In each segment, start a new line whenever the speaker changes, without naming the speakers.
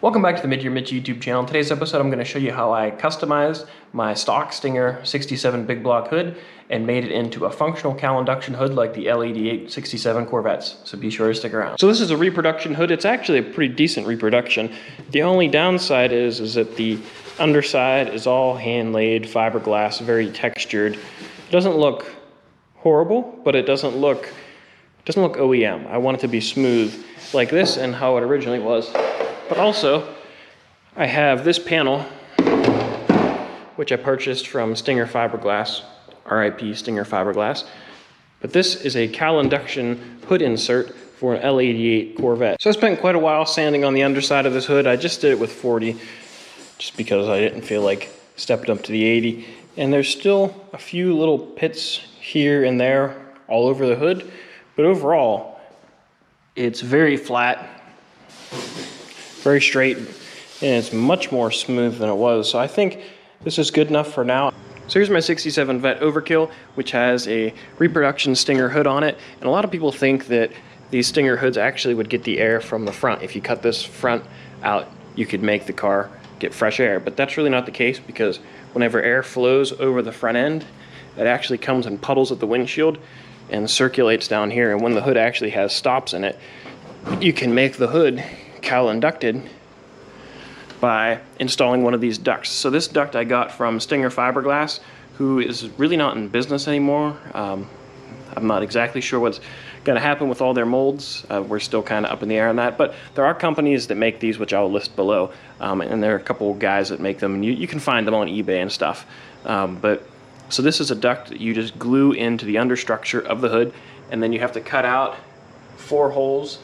Welcome back to the Mid-Year Mitch YouTube channel. In today's episode, I'm going to show you how I customized my stock Stinger 67 big block hood and made it into a functional cowl induction hood like the L88 67 Corvettes. So be sure to stick around. So this is a reproduction hood. It's actually a pretty decent reproduction. The only downside is that the underside is all hand-laid fiberglass, very textured. It doesn't look horrible, but it doesn't look OEM. I want it to be smooth like this and how it originally was. But also, I have this panel, which I purchased from Stinger Fiberglass, RIP Stinger Fiberglass. But this is a cowl induction hood insert for an L88 Corvette. So I spent quite a while sanding on the underside of this hood. I just did it with 40, just because I didn't feel like stepping up to the 80. And there's still a few little pits here and there all over the hood. But overall, it's very flat, very straight, and it's much more smooth than it was. So I think this is good enough for now. So here's my 67 Vette Overkill, which has a reproduction Stinger hood on it. And a lot of people think that these Stinger hoods actually would get the air from the front. If you cut this front out, you could make the car get fresh air. But that's really not the case, because whenever air flows over the front end, it actually comes and puddles at the windshield and circulates down here. And when the hood actually has stops in it, you can make the hood cowl inducted by installing one of these ducts. So this duct I got from Stinger Fiberglass, who is really not in business anymore. I'm not exactly sure what's going to happen with all their molds. We're still kind of up in the air on that, but there are companies that make these, which I'll list below, and there are a couple guys that make them, and you can find them on eBay and stuff. So this is a duct that you just glue into the understructure of the hood, and then you have to cut out 4 holes.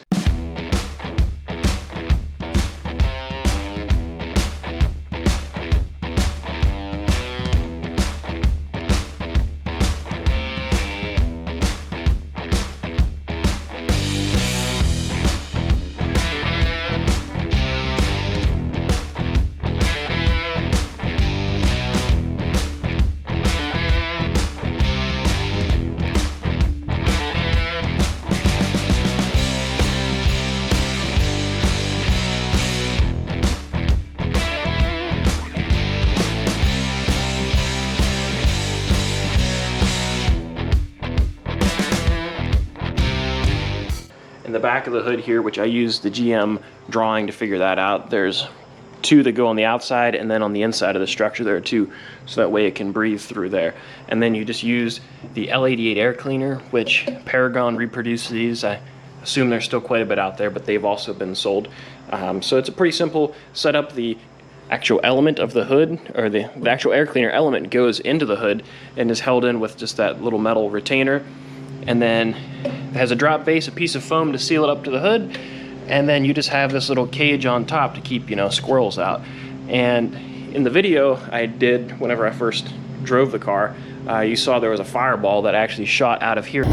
In the back of the hood here, which I used the GM drawing to figure that out, there's 2 that go on the outside, and then on the inside of the structure there are 2, so that way it can breathe through there. And then you just use the L88 air cleaner, which Paragon reproduces these. I assume there's still quite a bit out there, but they've also been sold. So it's a pretty simple setup. The actual element of the hood, or the actual air cleaner element, goes into the hood and is held in with just that little metal retainer. And then it has a drop base, a piece of foam to seal it up to the hood, and then you just have this little cage on top to keep, squirrels out. And in the video I did whenever I first drove the car, you saw there was a fireball that actually shot out of here.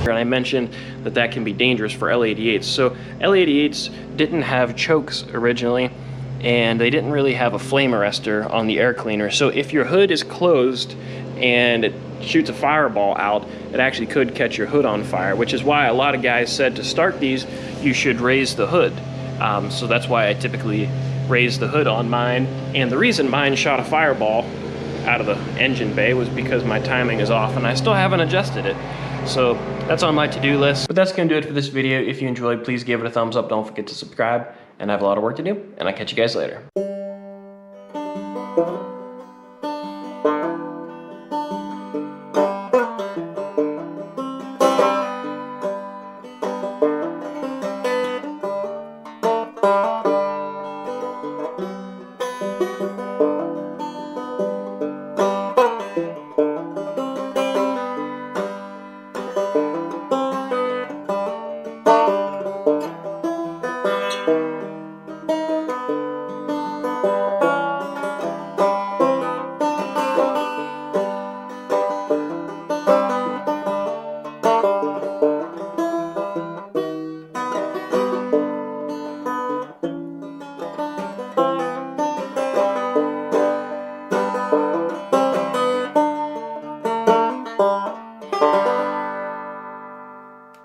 And I mentioned that can be dangerous for L88s. So L88s didn't have chokes originally, and they didn't really have a flame arrestor on the air cleaner. So if your hood is closed and it shoots a fireball out, it actually could catch your hood on fire, which is why a lot of guys said to start these, you should raise the hood. So that's why I typically raise the hood on mine. And the reason mine shot a fireball out of the engine bay was because my timing is off, and I still haven't adjusted it. So that's on my to-do list. But that's gonna do it for this video. If you enjoyed, please give it a thumbs up. Don't forget to subscribe. And I have a lot of work to do, and I'll catch you guys later. you.